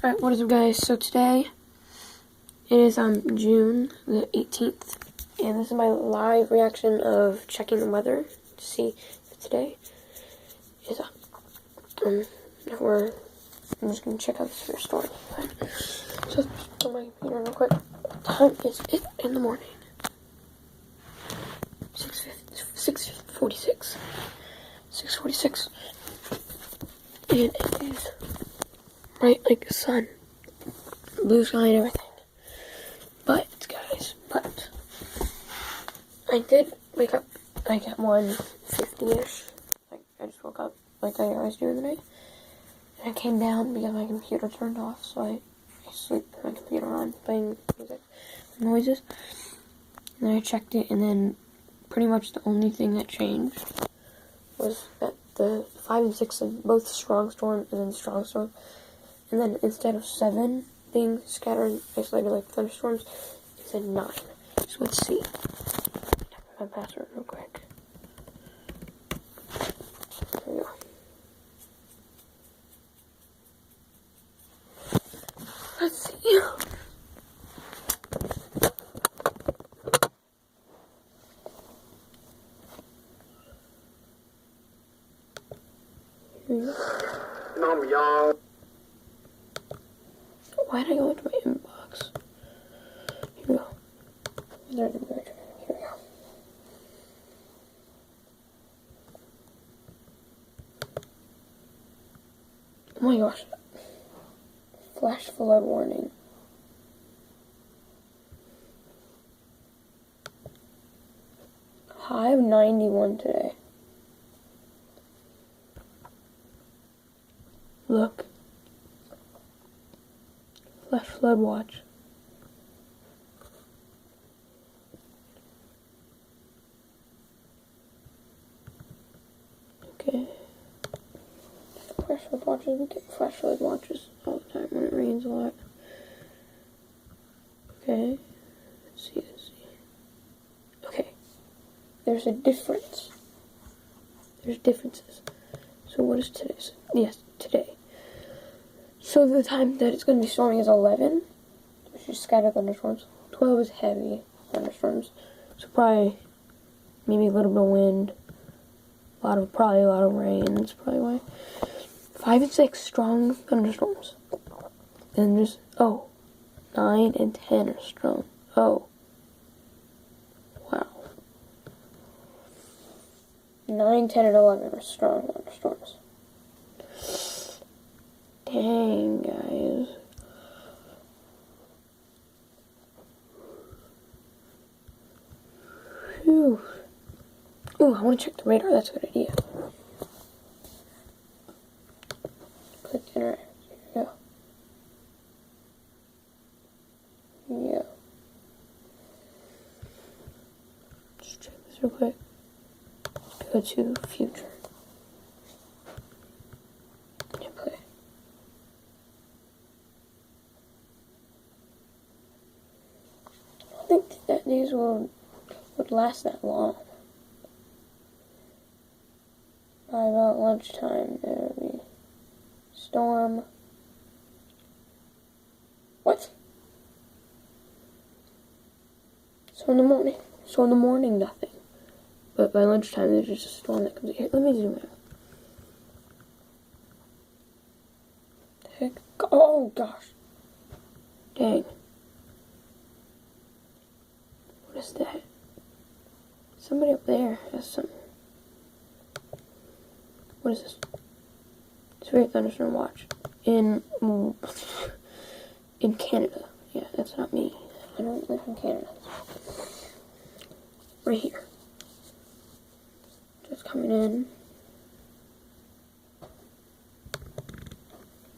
Alright, what is up guys? So today, it is June the 18th, and this is my live reaction of checking the weather to see if today is I'm just gonna check out this first story. So let's put my computer real quick. What time is it in the morning? 6:46. 6:46. And it is bright like the sun. Blue sky and everything. But, guys, I did wake up like at 1:50-ish. Like, I just woke up like I always do in the night. And I came down because my computer turned off, so I sleep with my computer on, playing music, noises. And then I checked it, and then pretty much the only thing that changed was that the 5 and 6 of both strong storm and then strong storm. And then instead of 7 being scattered, isolated like thunderstorms, it said 9. So let's see. Type my password real quick. There we go. Let's see. No, y'all. Why did I go into my inbox? Here we go. Here we go. Oh my gosh. Flash flood warning. High of 91 today. Look. Flash flood watch. Okay. Flash flood watches. We get flash flood watches all the time when it rains a lot. Okay. Let's see. Okay. There's a difference. There's differences. So what is today's? Yes, today. So the time that it's going to be storming is 11, which is scattered thunderstorms. 12 is heavy thunderstorms. So probably maybe a little bit of wind. Probably a lot of rain. That's probably why. 5 and 6 strong thunderstorms. And just 9 and 10 are strong. Oh. Wow. 9, 10, and 11 are strong thunderstorms. Dang, guys. Phew. Ooh, I want to check the radar. That's a good idea. Click enter. Here we go. Yeah. Just check this real quick. Go to future. I think that these would last that long. By about lunchtime, there will be storm. What? So in the morning, nothing. But by lunchtime, there's just a storm that comes in. Here, let me zoom out. The heck? Oh gosh. Dang. What is that? Somebody up there has some. What is this? Severe thunderstorm watch in Canada. Yeah, that's not me. I don't live in Canada. Right here. Just coming in.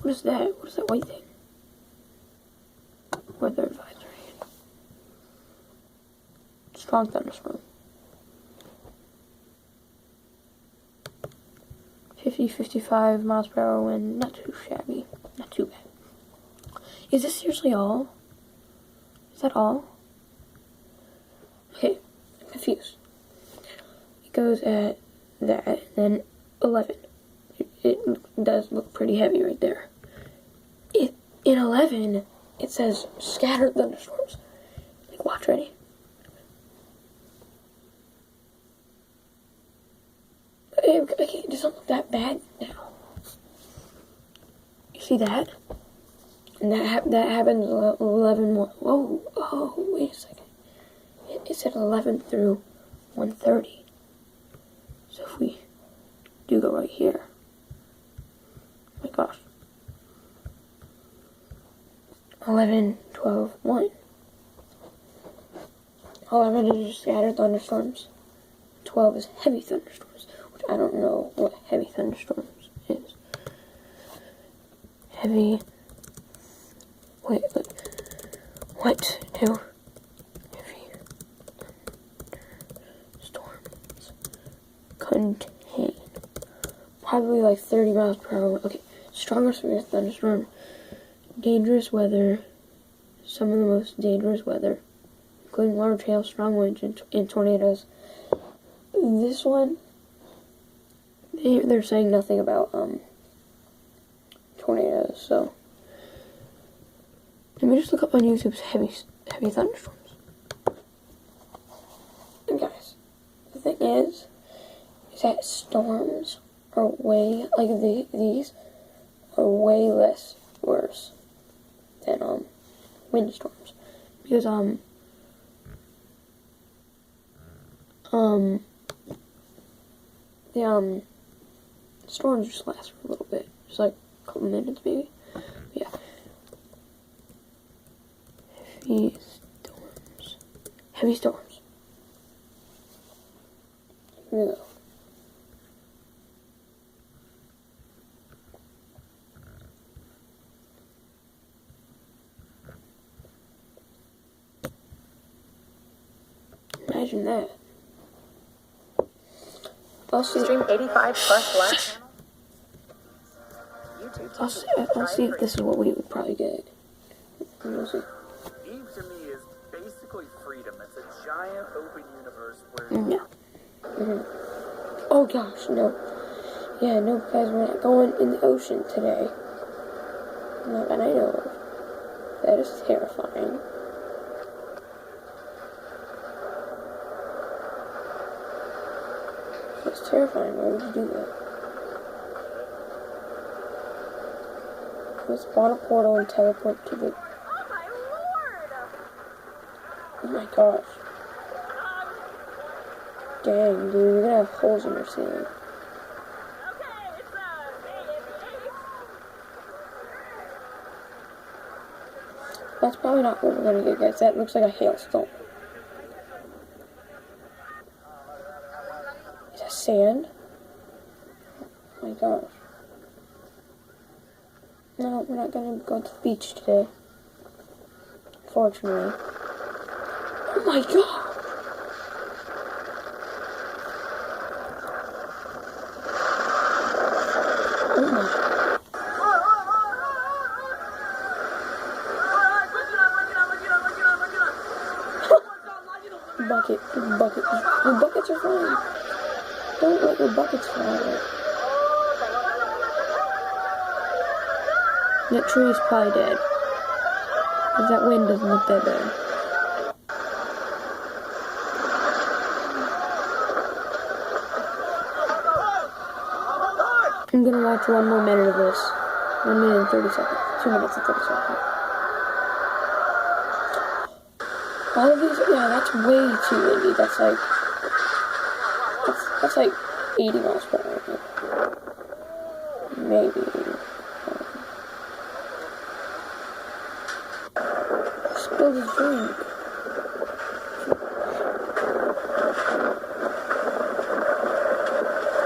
What is that? What is that white thing? Weather advisory. Strong thunderstorm. 50-55 miles per hour wind. Not too shabby. Not too bad. Is this seriously all? Is that all? Okay, I'm confused. It goes at that, then 11. It does look pretty heavy right there. in 11, it says scattered thunderstorms. Like, watch, ready? Okay, it doesn't look that bad now. You see that? And that happens 11. Whoa, oh, wait a second. It said 11 through 1:30. So if we do go right here, oh my gosh. 11, 12, 1. 11 is just scattered thunderstorms. 12 is heavy thunderstorms, which I don't know what heavy thunderstorms is. Heavy. Wait, look. What do heavy storms contain? Probably like 30 miles per hour. Okay, strongest thunderstorm. Dangerous weather. Some of the most dangerous weather, including large hail, strong winds, and tornadoes. This one, they're saying nothing about tornadoes. So let me just look up on YouTube's heavy thunderstorms. And guys, the thing is that storms are way these are way less worse than windstorms, because the storms just last for a little bit, just like a couple minutes maybe. Yeah. Heavy storms. Here we go. Imagine that. I'll see. Stream 85 plus black channel. I'll see if this is what we would probably get. We'll see. Eve to me is basically freedom. It's a giant open universe where Yeah. Oh gosh, no. Yeah, no, guys, we're not going in the ocean today. Not that I know of. That is terrifying. That's terrifying. Why would you do that? Let's spawn a portal and teleport to the... Oh my gosh. Dang, dude, you're gonna have holes in your ceiling. That's probably not what we're gonna get, guys. That looks like a hailstone. Is that sand? Oh my gosh. No, we're not gonna go to the beach today. Unfortunately. Oh my god! Oh my. Your buckets are flying. Don't let your buckets fly. That tree is probably dead. Because that wind doesn't look that bad. I'm gonna watch 1 more minute of this. 1 minute and 30 seconds. 2 minutes and 30 seconds. All of these, yeah, that's way too windy. That's like 80 miles per hour. Maybe. Spilled his drink.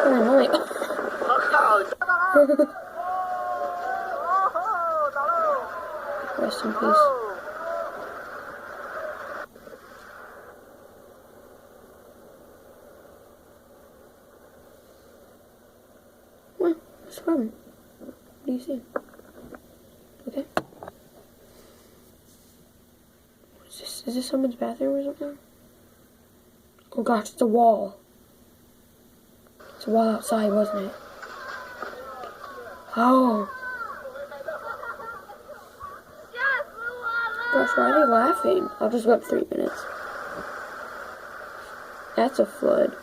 Oh my. Rest in peace. Well, what's the problem? What do you see? Okay. What is this? Is this someone's bathroom or something? Oh gosh, it's a wall. It's a wall outside, wasn't it? Oh. Gosh, why are they laughing? I'll just go up 3 minutes. That's a flood.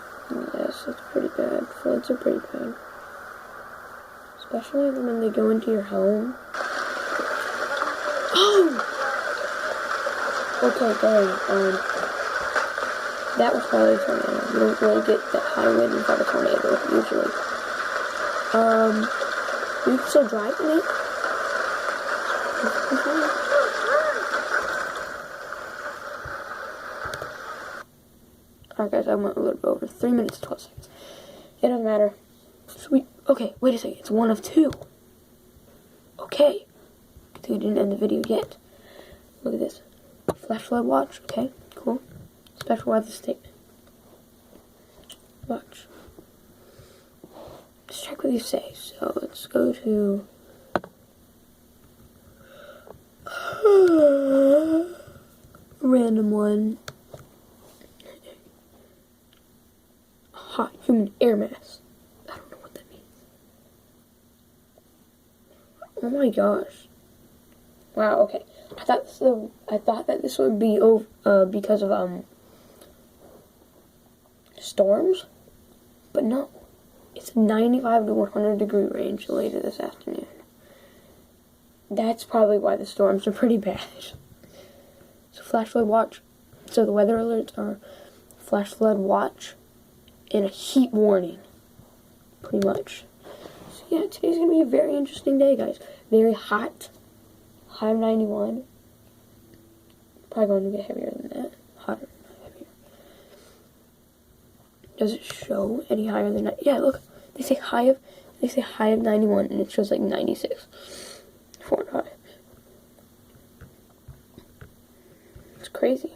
Yes, that's pretty bad. Floods are pretty bad. Especially when they go into your home. Oh! Okay, dang. That was probably a tornado. You don't really get that high wind inside a tornado, usually. You can still drive in it? Alright guys, I went a little bit over 3 minutes and 12 seconds. It doesn't matter. Sweet. Okay, wait a second. It's 1 of 2. Okay. I think we didn't end the video yet. Look at this. Flash flood watch. Okay, cool. Special weather statement. Watch. Let's check what these say. So let's go to random one. Hot human air mass. I don't know what that means. Oh my gosh. Wow, okay. I thought that this would be because of storms, but no. It's 95 to 100 degree range later this afternoon. That's probably why the storms are pretty bad. So flash flood watch. So the weather alerts are flash flood watch and a heat warning, pretty much. So yeah, today's gonna be a very interesting day, guys. Very hot. High of 91. Probably going to get heavier than that. Hotter, not heavier. Does it show any higher than that? Yeah, look. They say high of 91 and it shows like 96. 4 and 5. It's crazy.